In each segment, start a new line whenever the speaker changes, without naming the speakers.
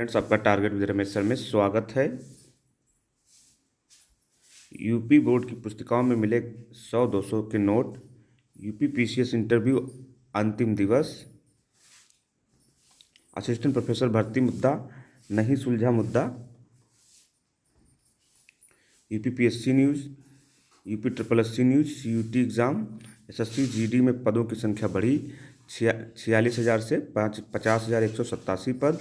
Friends, आपका target with Ramesh sir में स्वागत है। यूपी बोर्ड की पुस्तिकाओं में मिले 100-200 के नोट। यूपी पीसीएस इंटरव्यू अंतिम दिवस। असिस्टेंट प्रोफेसर भर्ती मुद्दा नहीं सुलझा मुद्दा। UP PSC news, UP triple SC news, CUT exam, SSC GD में पदों की संख्या बढ़ी 46,000 से 50,187 पद।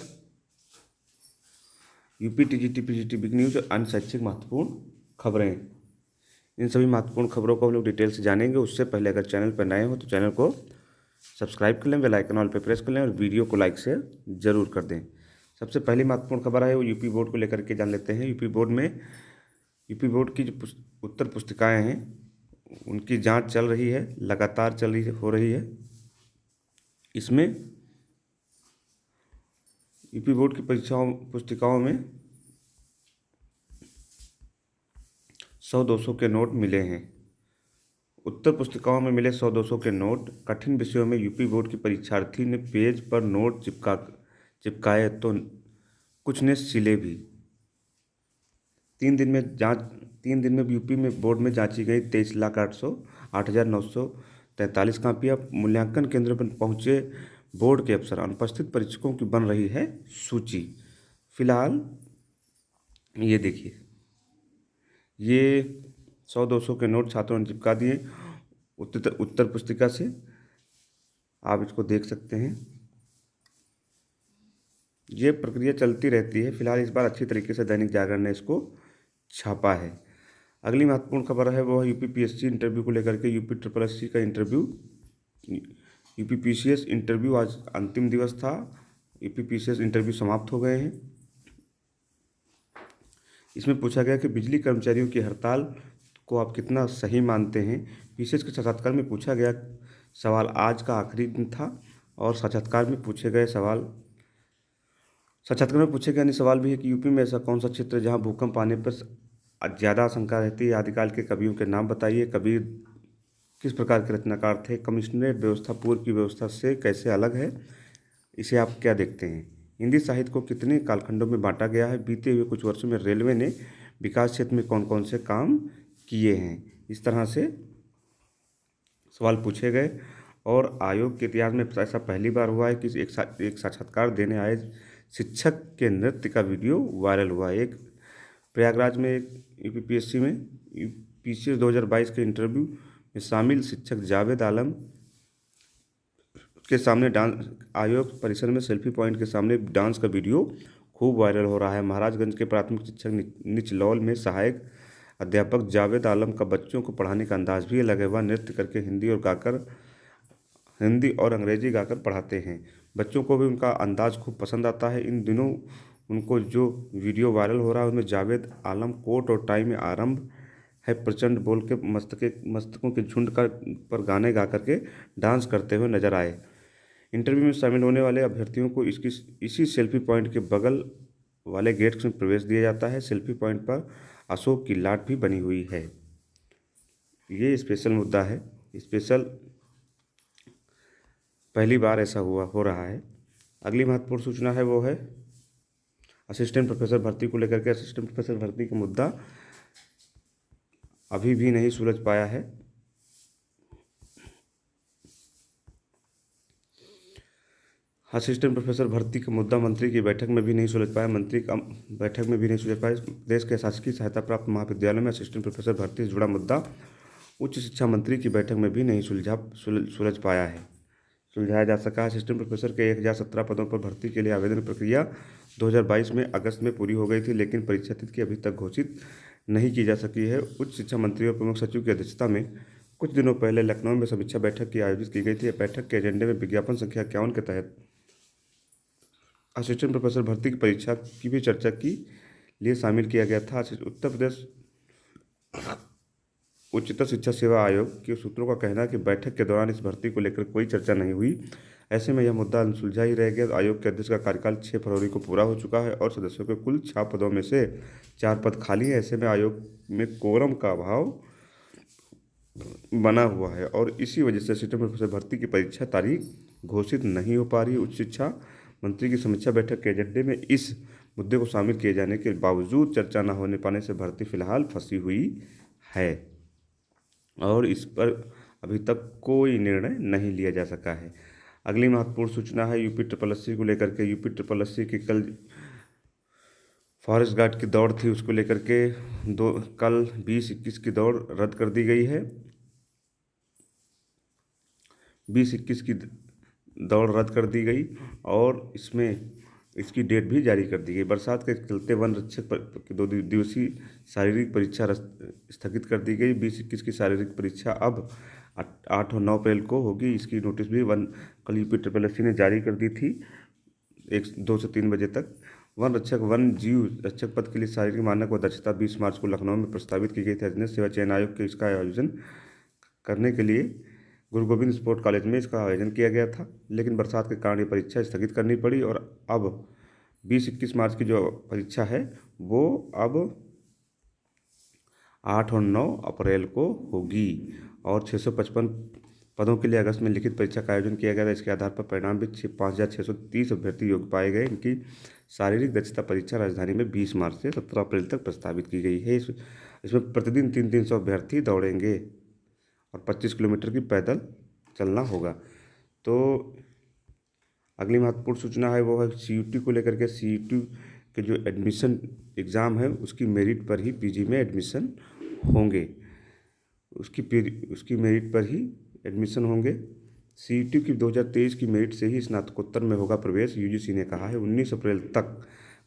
UP TGT PGT big news और अन्य शैक्षिक महत्वपूर्ण खबरें। इन सभी महत्वपूर्ण खबरों को हम लोग डिटेल से जानेंगे। उससे पहले अगर चैनल पर नए हो तो चैनल को सब्सक्राइब कर लें, बेल आइकन ऑल पे प्रेस कर लें और वीडियो को लाइक से ज़रूर कर दें। सबसे पहली महत्वपूर्ण खबर है वो यूपी बोर्ड को लेकर के जान लेते हैं। यूपी बोर्ड की जो उत्तर पुस्तिकाएँ हैं उनकी जाँच चल रही है, लगातार हो रही है। इसमें यूपी बोर्ड की पुस्तिकाओं में 100-200 के नोट मिले हैं। उत्तर पुस्तिकाओं में मिले 100-200 के नोट। कठिन विषयों में यूपी बोर्ड के परीक्षार्थी ने पेज पर नोट चिपकाए तो कुछ ने सिले भी। 3 दिन में यूपी में बोर्ड में जांची गई 23,08,943 कापियाँ। मूल्यांकन केंद्र पर पहुंचे बोर्ड के अफसर। अनुपस्थित परीक्षकों की बन रही है सूची। फिलहाल ये देखिए, ये 100-200 के नोट छात्रों ने चिपका दिए उत्तर पुस्तिका से। आप इसको देख सकते हैं। ये प्रक्रिया चलती रहती है। फिलहाल इस बार अच्छी तरीके से दैनिक जागरण ने इसको छापा है। अगली महत्वपूर्ण खबर है वो है यूपी पीएससी इंटरव्यू को लेकर के। यूपी ट्रिपल एससी का इंटरव्यू, यूपी पीसीएस इंटरव्यू आज अंतिम दिवस था। यूपी पीसीएस इंटरव्यू समाप्त हो गए हैं। इसमें पूछा गया कि बिजली कर्मचारियों की हड़ताल को आप कितना सही मानते हैं। पीसीएस के साक्षात्कार में पूछा गया सवाल। आज का आखिरी दिन था और साक्षात्कार में पूछे गए अन्य सवाल भी है कि यूपी में ऐसा कौन सा क्षेत्र है जहां भूकंप आने पर ज़्यादा आशंका रहती है। आदिकाल के कवियों के नाम बताइए। कबीर किस प्रकार के रचनाकार थे। कमिश्नरेट व्यवस्था पूर्व की व्यवस्था से कैसे अलग है, इसे आप क्या देखते हैं। हिंदी साहित्य को कितने कालखंडों में बांटा गया है। बीते हुए कुछ वर्षों में रेलवे ने विकास क्षेत्र में कौन कौन से काम किए हैं। इस तरह से सवाल पूछे गए और आयोग के इतिहास में ऐसा पहली बार हुआ है कि एक साक्षात्कार देने आए शिक्षक के नृत्य का वीडियो वायरल हुआ। एक प्रयागराज में एक यूपीपीएससी में पीसीएस 2022 के इंटरव्यू में शामिल शिक्षक जावेद आलम के सामने आयोग परिसर में सेल्फी पॉइंट के सामने डांस का वीडियो खूब वायरल हो रहा है। महाराजगंज के प्राथमिक शिक्षक निचलौल में सहायक अध्यापक जावेद आलम का बच्चों को पढ़ाने का अंदाज भी अलग है। वह नृत्य करके हिंदी और अंग्रेजी गाकर पढ़ाते हैं। बच्चों को भी उनका अंदाज खूब पसंद आता है। इन दिनों उनको जो वीडियो वायरल हो रहा है उसमें जावेद आलम कोट और टाई में आरंभ है प्रचंड बोल के मस्तकों के झुंड पर गाने गा करके डांस करते हुए नजर आए। इंटरव्यू में शामिल होने वाले अभ्यर्थियों को इसी सेल्फी पॉइंट के बगल वाले गेट में प्रवेश दिया जाता है। सेल्फी पॉइंट पर अशोक की लाट भी बनी हुई है। ये स्पेशल मुद्दा है। स्पेशल पहली बार ऐसा हो रहा है। अगली महत्वपूर्ण सूचना है वो है असिस्टेंट प्रोफेसर भर्ती को लेकर के। असिस्टेंट प्रोफेसर भर्ती का मुद्दा अभी भी नहीं सुलझ पाया है। असिस्टेंट प्रोफेसर भर्ती का मुद्दा मंत्री की बैठक में भी नहीं सुलझ पाया। देश के शासकीय सहायता प्राप्त महाविद्यालयों में असिस्टेंट प्रोफेसर भर्ती से जुड़ा मुद्दा उच्च शिक्षा मंत्री की बैठक में भी नहीं सुलझाया जा सका। असिस्टेंट प्रोफेसर के 1017 पदों पर भर्ती के लिए आवेदन प्रक्रिया 2022 में अगस्त में पूरी हो गई थी, लेकिन परीक्षा तिथि अभी तक घोषित नहीं की जा सकी है। उच्च शिक्षा मंत्री और प्रमुख सचिव की अध्यक्षता में कुछ दिनों पहले लखनऊ में समीक्षा बैठक की आयोजित की गई थी। बैठक के एजेंडे में विज्ञापन संख्या 51 के तहत असिस्टेंट प्रोफेसर भर्ती की परीक्षा की भी चर्चा की लिए शामिल किया गया था। उत्तर प्रदेश उच्चतर शिक्षा सेवा आयोग के सूत्रों का कहना है कि बैठक के दौरान इस भर्ती को लेकर कोई चर्चा नहीं हुई। ऐसे में यह मुद्दा अनसुलझा ही रह गया। आयोग के अध्यक्ष का कार्यकाल 6 फरवरी को पूरा हो चुका है और सदस्यों के कुल 6 पदों में से 4 पद खाली हैं। ऐसे में आयोग में कोरम का अभाव बना हुआ है और इसी वजह से असिस्टेंट प्रोफेसर भर्ती की परीक्षा तारीख घोषित नहीं हो पा रही है। उच्च शिक्षा मंत्री की समीक्षा बैठक के एजेंडे में इस मुद्दे को शामिल किए जाने के बावजूद चर्चा न होने पाने से भर्ती फिलहाल फंसी हुई है और इस पर अभी तक कोई निर्णय नहीं लिया जा सका है। अगली महत्वपूर्ण सूचना है यूपी ट्रिपल एससी को लेकर के। यूपी ट्रिपल एससी की कल फॉरेस्ट गार्ड की दौड़ थी, उसको लेकर के कल 20-21 की दौड़ रद्द कर दी गई है। 20-21 की दौड़ रद्द कर दी गई और इसकी डेट भी जारी कर दी गई। बरसात के चलते वन रक्षक की 2 दिवसीय शारीरिक परीक्षा स्थगित कर दी गई। 20-21 की शारीरिक परीक्षा अब 8 और 9 अप्रैल को होगी। इसकी नोटिस भी कल यूपी ट्रिपल एससी ने जारी कर दी थी 2 से 3 बजे तक। वन जीव रक्षक पद के लिए शारीरिक मानक व दक्षता 20 मार्च को लखनऊ में प्रस्तावित की गई थी। अधीनस्थ सेवा चयन आयोग के इसका आयोजन करने के लिए गुरु गोविंद स्पोर्ट कॉलेज में इसका आयोजन किया गया था, लेकिन बरसात के कारण ये परीक्षा स्थगित करनी पड़ी और अब 20-21 मार्च की जो परीक्षा है वो अब 8 और 9 अप्रैल को होगी और 655 पदों के लिए अगस्त में लिखित परीक्षा का आयोजन किया गया था। इसके आधार पर परिणाम भी 5,630 अभ्यर्थी योग्य पाए गए। इनकी शारीरिक दक्षता परीक्षा राजधानी में 20 मार्च से 17 अप्रैल तक प्रस्तावित की गई है। इसमें प्रतिदिन 300 अभ्यर्थी दौड़ेंगे और 25 किलोमीटर की पैदल चलना होगा। तो अगली महत्वपूर्ण सूचना है वो है CUT को लेकर के। CUT के जो एडमिशन एग्ज़ाम है उसकी मेरिट पर ही PG में एडमिशन होंगे, उसकी मेरिट पर ही एडमिशन होंगे। CUT की 2023 की मेरिट से ही स्नातकोत्तर में होगा प्रवेश। UGC ने कहा है 19 अप्रैल तक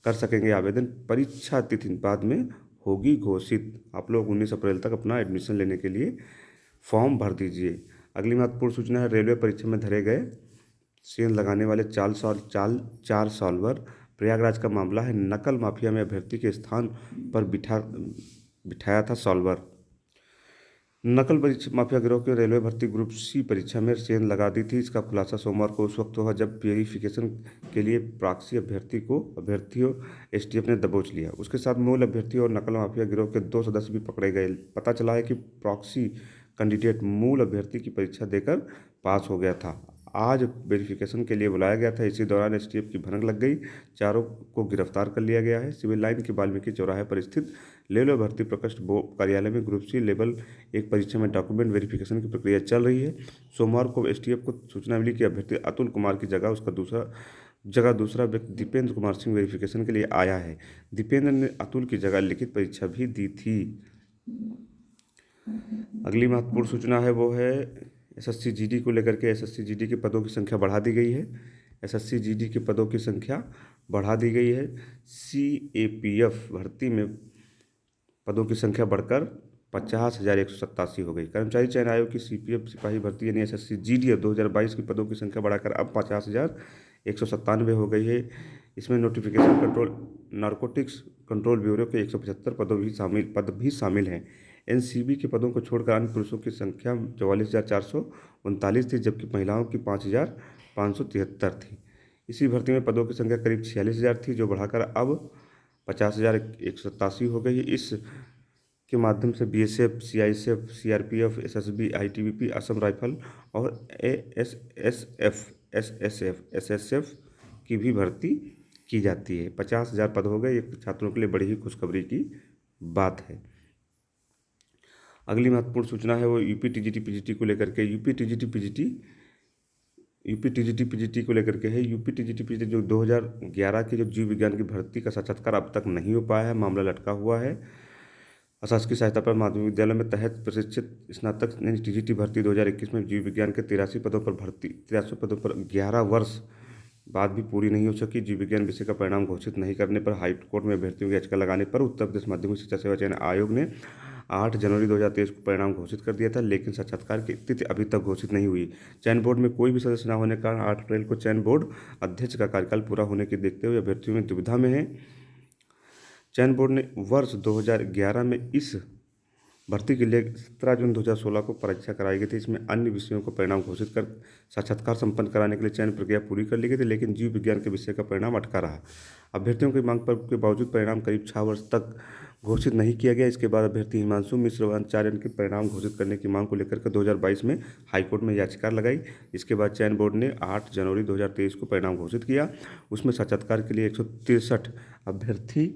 कर सकेंगे आवेदन, परीक्षा तिथि बाद में होगी घोषित। आप लोग 19 अप्रैल तक अपना एडमिशन लेने के लिए फॉर्म भर दीजिए। अगली महत्वपूर्ण सूचना है रेलवे परीक्षा में धरे गए सेंध लगाने वाले 4 सॉल्वर। प्रयागराज का मामला है, नकल माफिया में अभ्यर्थी के स्थान पर बिठाया था सॉल्वर। नकल माफिया गिरोह के रेलवे भर्ती ग्रुप C परीक्षा में सेंध लगा दी थी। इसका खुलासा सोमवार को उस वक्त हुआ जब वेरिफिकेशन के लिए प्रॉक्सी अभ्यर्थियों STF ने दबोच लिया। उसके साथ मूल अभ्यर्थी और नकल माफिया गिरोह के 2 सदस्य भी पकड़े गए। पता चला है कि प्रॉक्सी कैंडिडेट मूल अभ्यर्थी की परीक्षा देकर पास हो गया था। आज वेरिफिकेशन के लिए बुलाया गया था। इसी दौरान STF की भनक लग गई। चारों को गिरफ्तार कर लिया गया है। सिविल लाइन के वाल्मीकि चौराहे पर स्थित रेलवे भर्ती प्रकोष्ठ कार्यालय में ग्रुप C लेवल 1 परीक्षा में डॉक्यूमेंट वेरिफिकेशन की प्रक्रिया चल रही है। सोमवार को STF को सूचना मिली कि अभ्यर्थी अतुल कुमार की जगह दूसरा व्यक्ति दीपेंद्र कुमार सिंह वेरिफिकेशन के लिए आया है। दीपेंद्र ने अतुल की जगह लिखित परीक्षा भी दी थी। अगली महत्वपूर्ण सूचना है वो है SSC GD को लेकर के। SSC GD के पदों की संख्या बढ़ा दी गई है। SSC GD के पदों की संख्या बढ़ा दी गई है। CAPF भर्ती में पदों की संख्या बढ़कर 50,187 हो गई। कर्मचारी चयन आयोग की CPF सिपाही भर्ती यानी SSC GD 2022 की पदों की संख्या बढ़ाकर अब 50,197 हो गई है। इसमें notification control narcotics control bureau के 175 पद भी शामिल हैं। NCB के पदों को छोड़कर अन्य पुरुषों की संख्या 44,439 थी, जबकि महिलाओं की 5,573 थी। इसी भर्ती में पदों की संख्या करीब 46,000 थी, जो बढ़ाकर अब 50,187 हो गई है। इस के माध्यम से BSF, CISF, CRPF, SSB, ITBP, Assam rifle और SSF की भी भर्ती की जाती है। 50,000 पद हो गए। ये छात्रों के लिए बड़ी ही खुशखबरी की बात है। अगली महत्वपूर्ण सूचना है वो यूपी TGT PGT को लेकर के। यूपी TGT PGT को लेकर के है। यूपी TGT PGT जो 2011 की जो जीव विज्ञान की भर्ती का साक्षात्कार अब तक नहीं हो पाया है, मामला लटका हुआ है। अशासकीय सहायता पर माध्यमिक विद्यालय में तहत प्रशिक्षित स्नातक यानी TGT भर्ती 2021 में जीव विज्ञान के 83 पदों पर 11 वर्ष बाद भी पूरी नहीं हो सकी। जीव विज्ञान विषय का परिणाम घोषित नहीं करने पर हाईकोर्ट में अभ्यर्थियों की याचिका लगाने पर उत्तर प्रदेश माध्यमिक शिक्षा सेवा चयन आयोग ने 8 जनवरी 2023 को परिणाम घोषित कर दिया था, लेकिन साक्षात्कार की तिथि अभी तक घोषित नहीं हुई। चयन बोर्ड में कोई भी सदस्य न होने के कारण 8 अप्रैल को चयन बोर्ड अध्यक्ष का कार्यकाल पूरा होने के देखते हुए अभ्यर्थियों में दुविधा में है। चयन बोर्ड ने वर्ष 2011 में इस भर्ती के लिए 17 जून 2016 को परीक्षा कराई गई थी। इसमें अन्य विषयों को परिणाम घोषित कर साक्षात्कार संपन्न कराने के लिए चयन प्रक्रिया पूरी कर ली गई थी, लेकिन जीव विज्ञान के विषय का परिणाम अटका रहा। अभ्यर्थियों की मांग पर के बावजूद परिणाम करीब 6 वर्ष तक घोषित नहीं किया गया। इसके बाद अभ्यर्थी हिमांशु मिश्र व आचार्य के परिणाम घोषित करने की मांग को लेकर के 2022 में हाईकोर्ट में याचिका लगाई। इसके बाद चयन बोर्ड ने 8 जनवरी 2023 को परिणाम घोषित किया। उसमें साक्षात्कार के लिए 163 अभ्यर्थी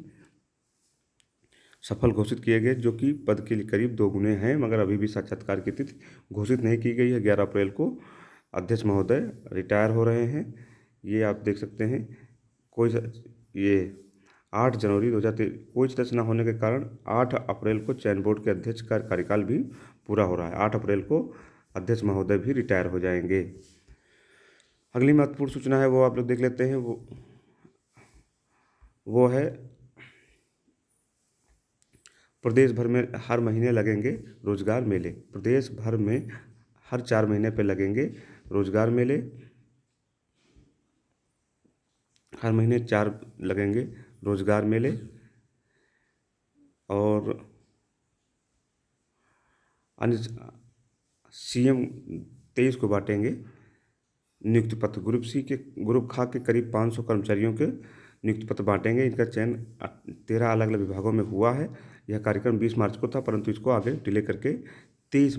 सफल घोषित किए गए, जो कि पद के लिए करीब 2 गुने हैं, मगर अभी भी साक्षात्कार की तिथि घोषित नहीं की गई है। 11 अप्रैल को अध्यक्ष महोदय रिटायर हो रहे हैं, ये आप देख सकते हैं। ये 8 जनवरी 2023 कोई सदस्य न होने के कारण 8 अप्रैल को चयन बोर्ड के अध्यक्ष का कार्यकाल भी पूरा हो रहा है। 8 अप्रैल को अध्यक्ष महोदय भी रिटायर हो जाएंगे। अगली महत्वपूर्ण सूचना है वो आप लोग देख लेते हैं। वो है प्रदेश भर में हर महीने लगेंगे रोजगार मेले। प्रदेश भर में हर 4 महीने पे लगेंगे रोजगार मेले। हर महीने 4 लगेंगे रोजगार मेले। और अन्य CM 23 को बांटेंगे नियुक्ति पत्र। ग्रुप खा के करीब 500 कर्मचारियों के नियुक्ति पत्र बांटेंगे। इनका चयन 13 अलग अलग विभागों में हुआ है। यह कार्यक्रम 20 मार्च को था, परंतु इसको आगे डिले करके 23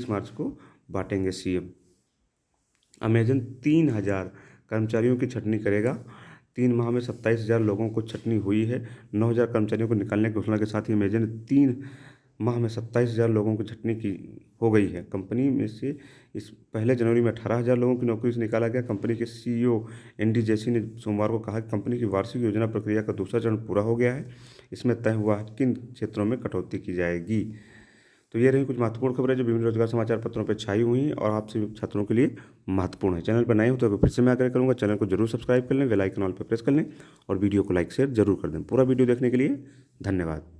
मार्च को बांटेंगे CM। अमेजन 3000 कर्मचारियों की छंटनी करेगा। 3 माह में 27,000 लोगों को छंटनी हुई है। 9,000 कर्मचारियों को निकालने की घोषणा के साथ ही अमेजन 3 माह में 27,000 लोगों की छंटनी की हो गई है। कंपनी में से इस पहले जनवरी में 18,000 लोगों की नौकरी से निकाला गया। कंपनी के CEO ND जैसी ने सोमवार को कहा कि कंपनी की वार्षिक योजना प्रक्रिया का दूसरा चरण पूरा हो गया है। इसमें तय हुआ है किन क्षेत्रों में कटौती की जाएगी। तो ये रही कुछ महत्वपूर्ण खबरें जो विभिन्न रोजगार समाचार पत्रों पर छाई हुई हैं और आपसे छात्रों के लिए महत्वपूर्ण है। चैनल पर नए हो तो फिर से मैं आग्रह करूँगा, चैनल को जरूर सब्सक्राइब कर लें, बेल आइकन ऑल पर प्रेस कर लें और वीडियो को लाइक शेयर जरूर कर दें। पूरा वीडियो देखने के लिए धन्यवाद।